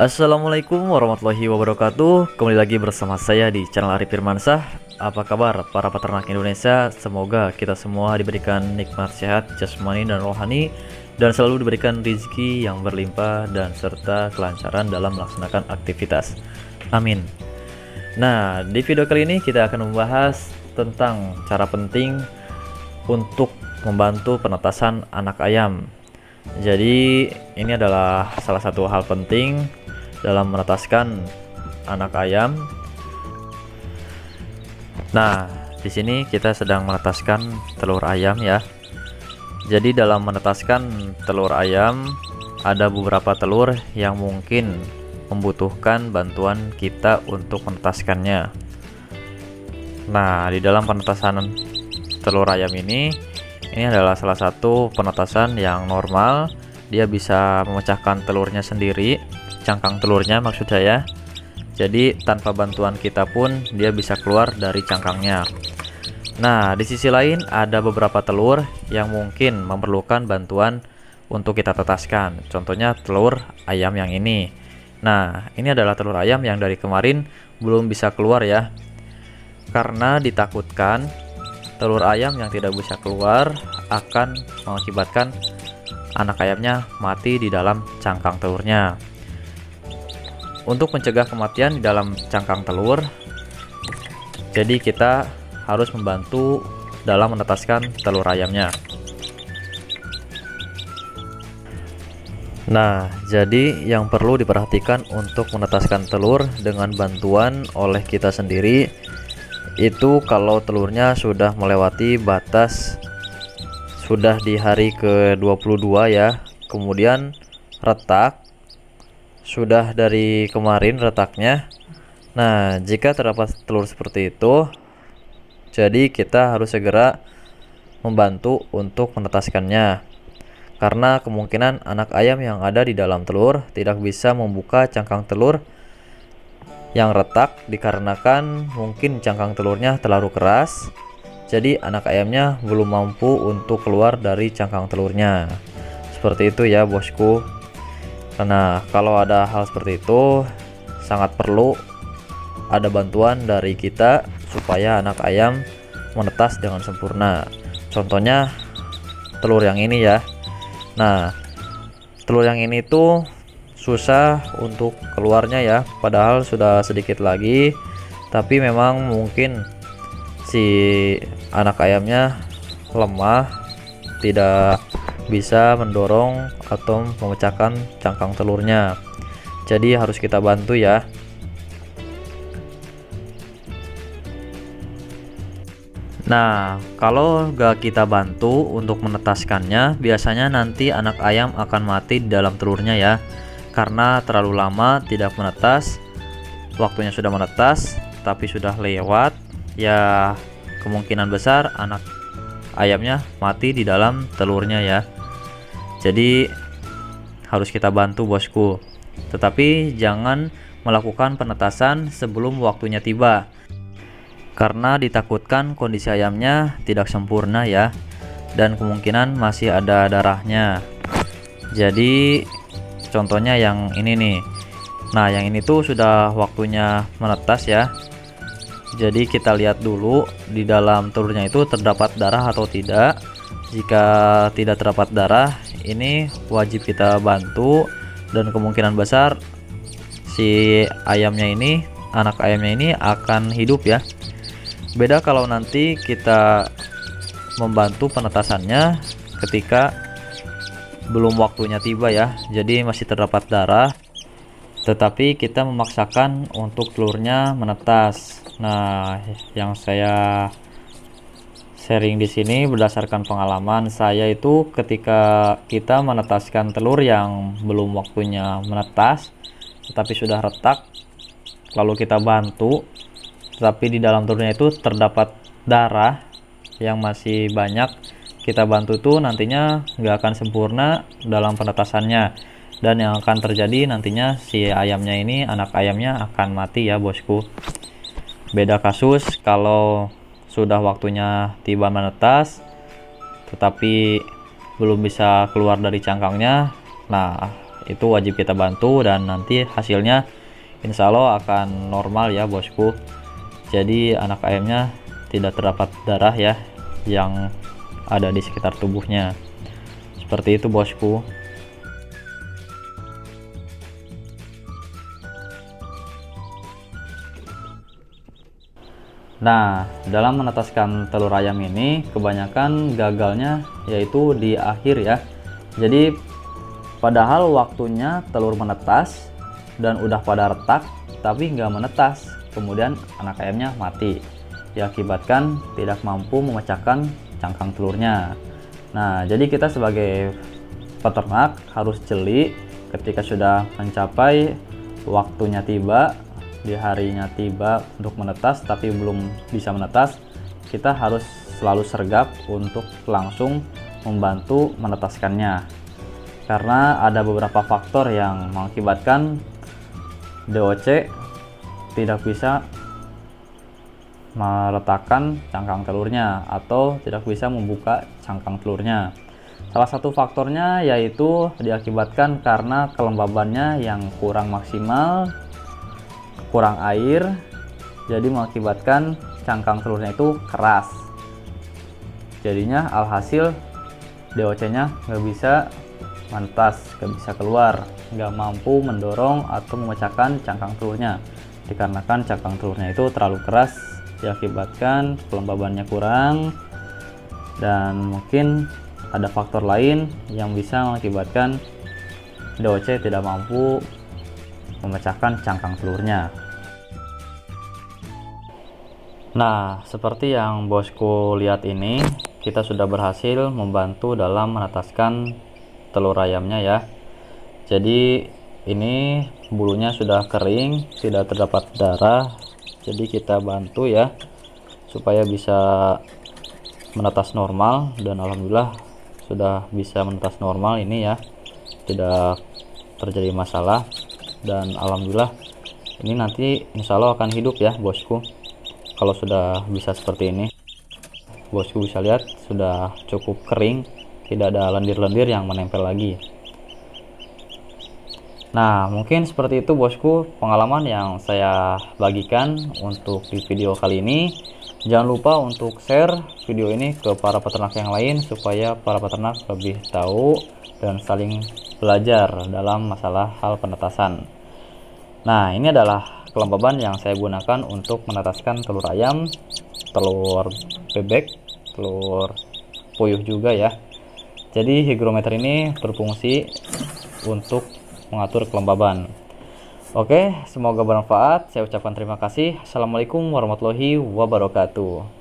Assalamualaikum warahmatullahi wabarakatuh. Kembali lagi bersama saya di channel Arif Firmansyah. Apa kabar para peternak Indonesia? Semoga kita semua diberikan nikmat sehat jasmani dan rohani, dan selalu diberikan rezeki yang berlimpah dan serta kelancaran dalam melaksanakan aktivitas. Amin. Nah, di video kali ini kita akan membahas tentang cara penting untuk membantu penetasan anak ayam. Jadi ini adalah salah satu hal penting dalam menetaskan anak ayam. Nah, di sini kita sedang menetaskan telur ayam ya. Jadi dalam menetaskan telur ayam ada beberapa telur yang mungkin membutuhkan bantuan kita untuk menetaskannya. Nah, di dalam penetasan telur ayam ini adalah salah satu penetasan yang normal. Dia bisa memecahkan telurnya sendiri, cangkang telurnya maksud saya. Jadi tanpa bantuan kita pun dia bisa keluar dari cangkangnya. Nah, di sisi lain ada beberapa telur yang mungkin memerlukan bantuan untuk kita tetaskan. Contohnya telur ayam yang ini. Nah, ini adalah telur ayam yang dari kemarin belum bisa keluar ya, karena ditakutkan telur ayam yang tidak bisa keluar akan mengakibatkan anak ayamnya mati di dalam cangkang telurnya. Untuk mencegah kematian di dalam cangkang telur, jadi kita harus membantu dalam menetaskan telur ayamnya. Nah, jadi yang perlu diperhatikan untuk menetaskan telur dengan bantuan oleh kita sendiri itu kalau telurnya sudah melewati batas, sudah di hari ke-22 ya, kemudian retak, sudah dari kemarin retaknya. Nah, jika terdapat telur seperti itu, jadi kita harus segera membantu untuk menetaskannya, karena kemungkinan anak ayam yang ada di dalam telur tidak bisa membuka cangkang telur yang retak dikarenakan mungkin cangkang telurnya terlalu keras. Jadi anak ayamnya belum mampu untuk keluar dari cangkang telurnya. Seperti itu ya bosku. Karena kalau ada hal seperti itu sangat perlu ada bantuan dari kita supaya anak ayam menetas dengan sempurna. Contohnya telur yang ini ya. Nah, telur yang ini tuh susah untuk keluarnya ya, padahal sudah sedikit lagi, tapi memang mungkin si anak ayamnya lemah, tidak bisa mendorong atau memecahkan cangkang telurnya. Jadi harus kita bantu ya. Nah, kalau gak kita bantu untuk menetaskannya, biasanya nanti anak ayam akan mati di dalam telurnya ya, karena terlalu lama tidak menetas. Waktunya sudah menetas tapi sudah lewat ya, kemungkinan besar anak ayamnya mati di dalam telurnya ya. Jadi harus kita bantu bosku, tetapi jangan melakukan penetasan sebelum waktunya tiba, karena ditakutkan kondisi ayamnya tidak sempurna ya, dan kemungkinan masih ada darahnya. Jadi contohnya yang ini nih. Nah, yang ini tuh sudah waktunya menetas ya. Jadi kita lihat dulu di dalam telurnya itu terdapat darah atau tidak. Jika tidak terdapat darah, ini wajib kita bantu, dan kemungkinan besar si ayamnya ini, anak ayamnya ini akan hidup ya. Beda kalau nanti kita membantu penetasannya ketika belum waktunya tiba ya, jadi masih terdapat darah, tetapi kita memaksakan untuk telurnya menetas. Nah, yang saya sharing di sini berdasarkan pengalaman saya itu, ketika kita menetaskan telur yang belum waktunya menetas tetapi sudah retak, lalu kita bantu, tetapi di dalam telurnya itu terdapat darah yang masih banyak, kita bantu tuh nantinya nggak akan sempurna dalam penetasannya, dan yang akan terjadi nantinya si ayamnya ini, anak ayamnya akan mati ya bosku. Beda kasus kalau sudah waktunya tiba menetas tetapi belum bisa keluar dari cangkangnya. Nah, itu wajib kita bantu, dan nanti hasilnya insya Allah akan normal ya bosku. Jadi anak ayamnya tidak terdapat darah ya yang ada di sekitar tubuhnya. Seperti itu bosku. Nah, dalam menetaskan telur ayam ini kebanyakan gagalnya yaitu di akhir ya. Jadi padahal waktunya telur menetas dan udah pada retak tapi nggak menetas, kemudian anak ayamnya mati diakibatkan tidak mampu memecahkan cangkang telurnya. Nah, jadi kita sebagai peternak harus jeli ketika sudah mencapai waktunya tiba, di harinya tiba untuk menetas tapi belum bisa menetas, kita harus selalu sergap untuk langsung membantu menetaskannya, karena ada beberapa faktor yang mengakibatkan DOC tidak bisa meletakkan cangkang telurnya atau tidak bisa membuka cangkang telurnya. Salah satu faktornya yaitu diakibatkan karena kelembabannya yang kurang maksimal, kurang air, jadi mengakibatkan cangkang telurnya itu keras. Jadinya alhasil DOC-nya nggak bisa menetas, nggak bisa keluar, nggak mampu mendorong atau memecahkan cangkang telurnya, dikarenakan cangkang telurnya itu terlalu keras, diakibatkan kelembabannya kurang, dan mungkin ada faktor lain yang bisa mengakibatkan DOC tidak mampu memecahkan cangkang telurnya. Nah, seperti yang bosku lihat ini, kita sudah berhasil membantu dalam menetaskan telur ayamnya ya. Jadi ini bulunya sudah kering, tidak terdapat darah. Jadi kita bantu ya supaya bisa menetas normal, dan alhamdulillah sudah bisa menetas normal ini ya, tidak terjadi masalah. Dan alhamdulillah ini nanti insya Allah akan hidup ya bosku. Kalau sudah bisa seperti ini, bosku bisa lihat sudah cukup kering, tidak ada lendir-lendir yang menempel lagi. Nah, mungkin seperti itu bosku pengalaman yang saya bagikan untuk di video kali ini. Jangan lupa untuk share video ini ke para peternak yang lain supaya para peternak lebih tahu dan saling belajar dalam masalah hal penetasan. Nah, ini adalah kelembaban yang saya gunakan untuk menetaskan telur ayam, telur bebek, telur puyuh juga ya. Jadi hygrometer ini berfungsi untuk mengatur kelembaban. Oke, semoga bermanfaat. Saya ucapkan terima kasih. Assalamualaikum warahmatullahi wabarakatuh.